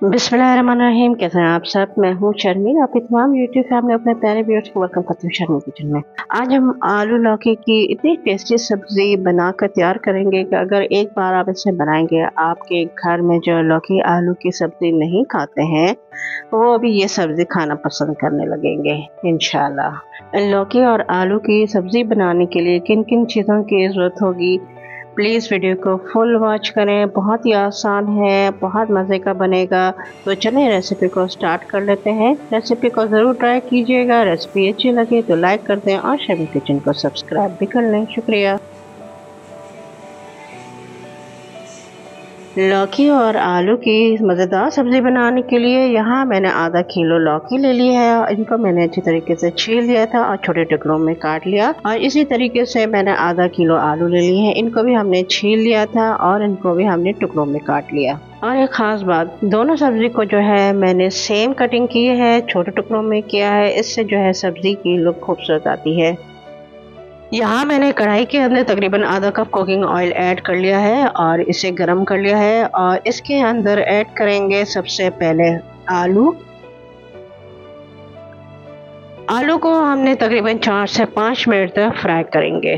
बिस्मिल्लाहिर्रहमानिर्रहीम। कैसे हैं आप सब? मैं हूँ शर्मीन, आपकी तमाम यूट्यूब फैमिली अपने प्यारे व्यूअर्स को वेलकम करती हूँ शर्मीन किचन में। आज हम आलू लौकी की इतनी टेस्टी सब्जी बनाकर तैयार करेंगे कि अगर एक बार आप इसे बनाएंगे, आपके घर में जो लौकी आलू की सब्जी नहीं खाते हैं वो भी ये सब्जी खाना पसंद करने लगेंगे इंशाल्लाह। लौकी और आलू की सब्जी बनाने के लिए किन किन चीज़ों की ज़रूरत होगी, प्लीज़ वीडियो को फुल वॉच करें। बहुत ही आसान है, बहुत मज़े का बनेगा। तो चलें रेसिपी को स्टार्ट कर लेते हैं। रेसिपी को ज़रूर ट्राई कीजिएगा। रेसिपी अच्छी लगे तो लाइक कर दें और शर्मीन किचन को सब्सक्राइब भी कर लें। शुक्रिया। लौकी और आलू की मज़ेदार सब्ज़ी बनाने के लिए यहाँ मैंने आधा किलो लौकी ले ली है और इनको मैंने अच्छी तरीके से छील लिया था और छोटे टुकड़ों में काट लिया। और इसी तरीके से मैंने आधा किलो आलू ले लिए हैं, इनको भी हमने छील लिया था और इनको भी हमने टुकड़ों में काट लिया। और एक ख़ास बात, दोनों सब्ज़ी को जो है मैंने सेम कटिंग की है, छोटे टुकड़ों में किया है। इससे जो है सब्ज़ी की लुक खूबसूरत आती है। यहाँ मैंने कढ़ाई के अंदर तकरीबन आधा कप कुकिंग ऑयल ऐड कर लिया है और इसे गरम कर लिया है। और इसके अंदर ऐड करेंगे सबसे पहले आलू। आलू को हमने तकरीबन 4 से 5 मिनट तक फ्राई करेंगे।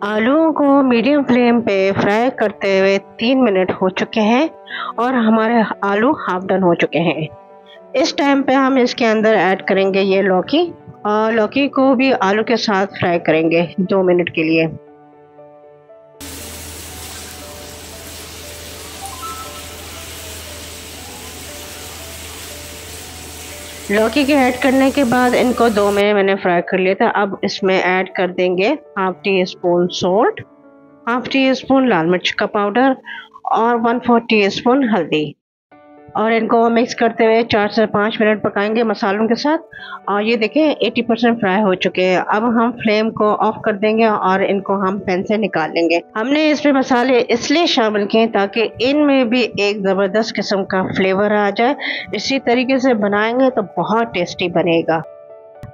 आलूओं को मीडियम फ्लेम पे फ्राई करते हुए 3 मिनट हो चुके हैं और हमारे आलू हाफ डन हो चुके हैं। इस टाइम पे हम इसके अंदर ऐड करेंगे ये लौकी और लौकी को भी आलू के साथ फ्राई करेंगे 2 मिनट के लिए। लौकी के ऐड करने के बाद इनको 2 मिनट मैंने फ्राई कर लिया था। अब इसमें ऐड कर देंगे half teaspoon salt, half teaspoon लाल मिर्च का पाउडर और 1/4 टी स्पून हल्दी। और इनको मिक्स करते हुए 4 से 5 मिनट पकाएंगे मसालों के साथ। और ये देखें 80% फ्राई हो चुके हैं। अब हम फ्लेम को ऑफ कर देंगे और इनको हम पैन से निकाल लेंगे। हमने इसमें मसाले इसलिए शामिल किए ताकि इनमें भी एक ज़बरदस्त किस्म का फ्लेवर आ जाए। इसी तरीके से बनाएंगे तो बहुत टेस्टी बनेगा।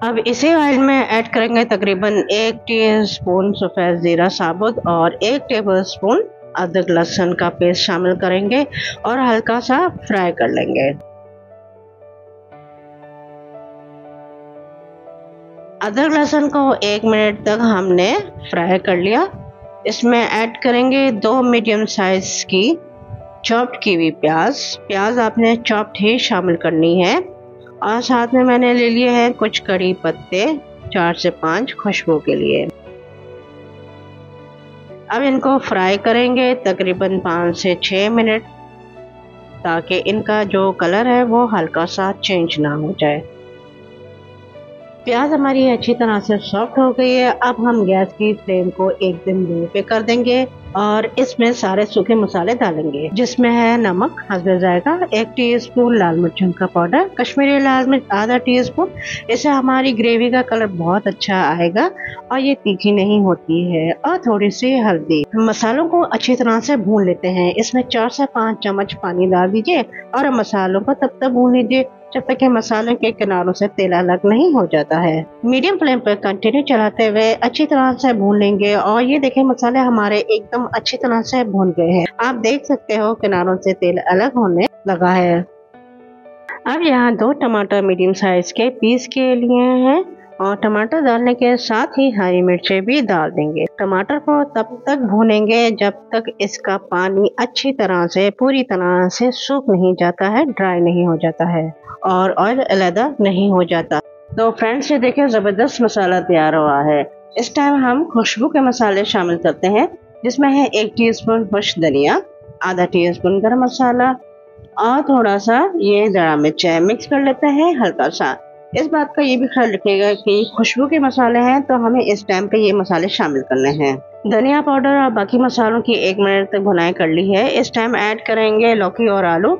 अब इसी ऑयल में ऐड करेंगे तकरीबन 1 टीस्पून सफ़ेद ज़ीरा साबुत और 1 टेबलस्पून अदरक लहसुन का पेस्ट शामिल करेंगे और हल्का सा फ्राई कर लेंगे। अदरक लहसुन को 1 मिनट तक हमने फ्राई कर लिया। इसमें ऐड करेंगे 2 मीडियम साइज की चॉप्ड की हुई प्याज आपने चॉप्ड ही शामिल करनी है। और साथ में मैंने ले लिए हैं कुछ कड़ी पत्ते 4 से 5 खुशबू के लिए। अब इनको फ्राई करेंगे तकरीबन 5 से 6 मिनट ताकि इनका जो कलर है वो हल्का सा चेंज ना हो जाए। प्याज हमारी अच्छी तरह से सॉफ्ट हो गई है। अब हम गैस की फ्लेम को एकदम लो पे कर देंगे और इसमें सारे सूखे मसाले डालेंगे, जिसमें है नमक हस्बे जायका, 1 टीस्पून लाल मिर्चों का पाउडर, कश्मीरी लाल मिर्च आधा टीस्पून। इससे हमारी ग्रेवी का कलर बहुत अच्छा आएगा और ये तीखी नहीं होती है। और थोड़ी सी हल्दी। मसालों को अच्छी तरह से भून लेते हैं। इसमें 4 से 5 चम्मच पानी डाल दीजिए और मसालों को तब तक भून लीजिए जब तक कि मसाले के किनारों से तेल अलग नहीं हो जाता है। मीडियम फ्लेम पर कंटिन्यू चलाते हुए अच्छी तरह से भून लेंगे। और ये देखें मसाले हमारे एकदम अच्छी तरह से भून गए हैं। आप देख सकते हो किनारों से तेल अलग होने लगा है। अब यहाँ 2 टमाटर मीडियम साइज के पीस के लिए हैं और टमाटर डालने के साथ ही हरी मिर्चें भी डाल देंगे। टमाटर को तब तक भूनेंगे जब तक इसका पानी अच्छी तरह से पूरी तरह से सूख नहीं जाता है, ड्राई नहीं हो जाता है और ऑयल अलग नहीं हो जाता। तो फ्रेंड्स ये देखें ज़बरदस्त मसाला तैयार हुआ है। इस टाइम हम खुशबू के मसाले शामिल करते हैं, जिसमें है 1 टीस्पून खुश धनिया, आधा टीस्पून गरम मसाला और थोड़ा सा ये दड़ा मिर्च मिक्स कर लेते हैं हल्का सा। इस बात का ये भी ख्याल रखिएगा कि खुशबू के मसाले हैं तो हमें इस टाइम पे ये मसाले शामिल करने हैं। धनिया पाउडर और बाकी मसालों की 1 मिनट तक भुनाई कर ली है। इस टाइम ऐड करेंगे लौकी और आलू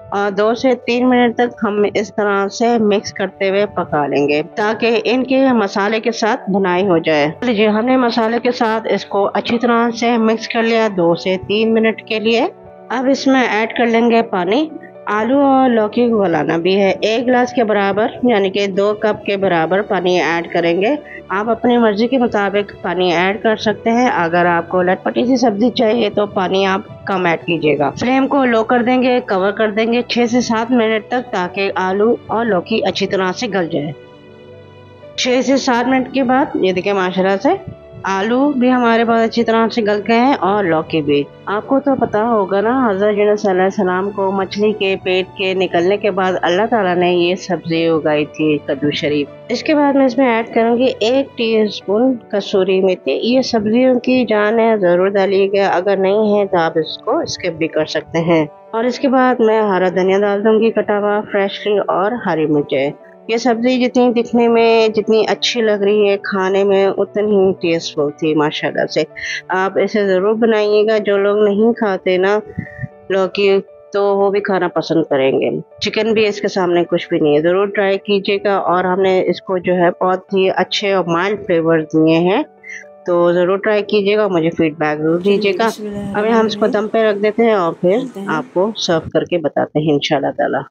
और 2 से 3 मिनट तक हम इस तरह से मिक्स करते हुए पका लेंगे ताकि इनके मसाले के साथ भुनाई हो जाए। लीजिए हमने मसाले के साथ इसको अच्छी तरह से मिक्स कर लिया 2 से 3 मिनट के लिए। अब इसमें ऐड कर लेंगे पानी। आलू और लौकी को गलाना भी है। 1 गिलास के बराबर यानी कि 2 कप के बराबर पानी ऐड करेंगे। आप अपनी मर्जी के मुताबिक पानी ऐड कर सकते हैं। अगर आपको लटपटी सी सब्जी चाहिए तो पानी आप कम ऐड कीजिएगा। फ्लेम को लो कर देंगे, कवर कर देंगे 6 से 7 मिनट तक, ताकि आलू और लौकी अच्छी तरह से गल जाए। 6 से 7 मिनट के बाद ये देखिए माशाल्लाह से आलू भी हमारे बहुत अच्छी तरह से गल गए हैं और लौकी भी। आपको तो पता होगा ना, हज़रत यूनुस अलैहिस्सलाम को मछली के पेट के निकलने के बाद अल्लाह ताला ने ये सब्जी उगाई थी, कद्दू शरीफ। इसके बाद मैं इसमें ऐड करूँगी 1 टीस्पून कसूरी मेथी। ये सब्जियों की जान है, ज़रूर डालिएगा, अगर नहीं है तो आप इसको स्किप भी कर सकते हैं। और इसके बाद मैं हरा धनिया डाल दूँगी कटा हुआ फ्रेशली, और हरी मिर्चें। ये सब्जी जितनी दिखने में जितनी अच्छी लग रही है, खाने में उतनी ही टेस्टफुल थी माशाल्लाह से। आप इसे ज़रूर बनाइएगा। जो लोग नहीं खाते ना लौकी, तो वो भी खाना पसंद करेंगे। चिकन भी इसके सामने कुछ भी नहीं है, ज़रूर ट्राई कीजिएगा। और हमने इसको जो है बहुत ही अच्छे और माइल्ड फ्लेवर दिए हैं, तो ज़रूर ट्राई कीजिएगा, मुझे फीडबैक ज़रूर दीजिएगा। अभी हम इसको दम पे रख देते हैं और फिर आपको सर्व करके बताते हैं इंशाल्लाह ताला।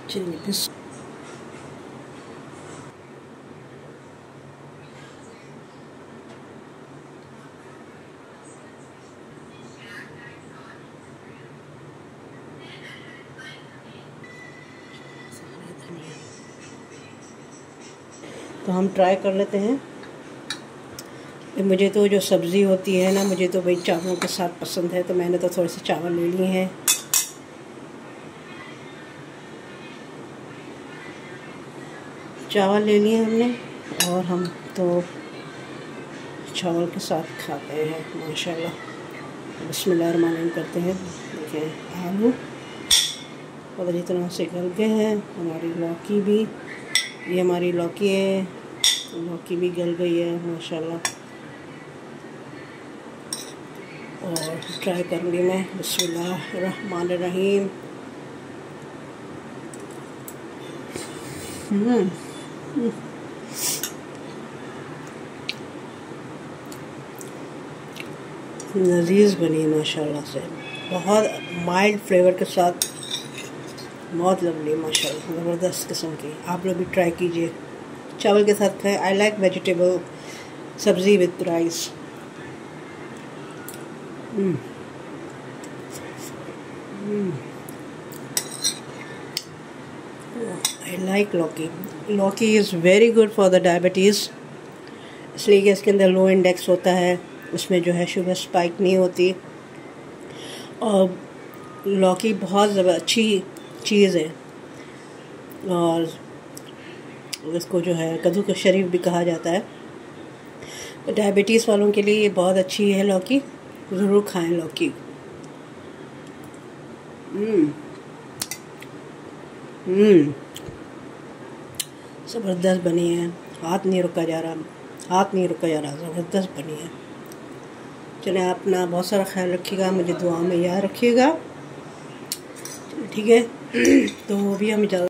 चलिए बस तो हम ट्राई कर लेते हैं। मुझे तो जो सब्ज़ी होती है ना, मुझे तो भाई चावलों के साथ पसंद है, तो मैंने तो थोड़े से चावल ले लिए हैं। चावल ले लिए हमने, और हम तो चावल के साथ खाते हैं माशाल्लाह। बिस्मिल्लाहिर्रहमानिर्रहीम करते हैं। देखिए आलू बहुत अच्छी तरह से गल गए हैं। हमारी लौकी भी, ये हमारी लौकी है, लौकी भी गल गई है माशाल्लाह। और ट्राई करूँगी मैं। बिस्मिल्लाहिर्रहमानिर्रहीम। लजीज बनी है माशाल्लाह से, बहुत माइल्ड फ्लेवर के साथ, बहुत लवली माशाल्लाह, ज़बरदस्त किस्म की। आप लोग भी ट्राई कीजिए, चावल के साथ खाएं। आई लाइक वेजिटेबल सब्ज़ी विद राइस। आई लाइक लौकी। लौकी is very good for the diabetes, इसलिए कि इसके अंदर लो इंडेक्स होता है, उसमें जो है शुगर स्पाइक नहीं होती। और लौकी बहुत अच्छी चीज़ है, और इसको जो है कद्दू का शरीफ भी कहा जाता है। डायबिटीज़ वालों के लिए ये बहुत अच्छी है लौकी, ज़रूर खाएं लौकी। ज़बरदस्त बनी है, हाथ नहीं रुका जा रहा, ज़बरदस्त बनी है। चलें, आप अपना बहुत सारा ख्याल रखिएगा, मुझे दुआ में याद रखिएगा, ठीक है। तो भी हम इजाज़त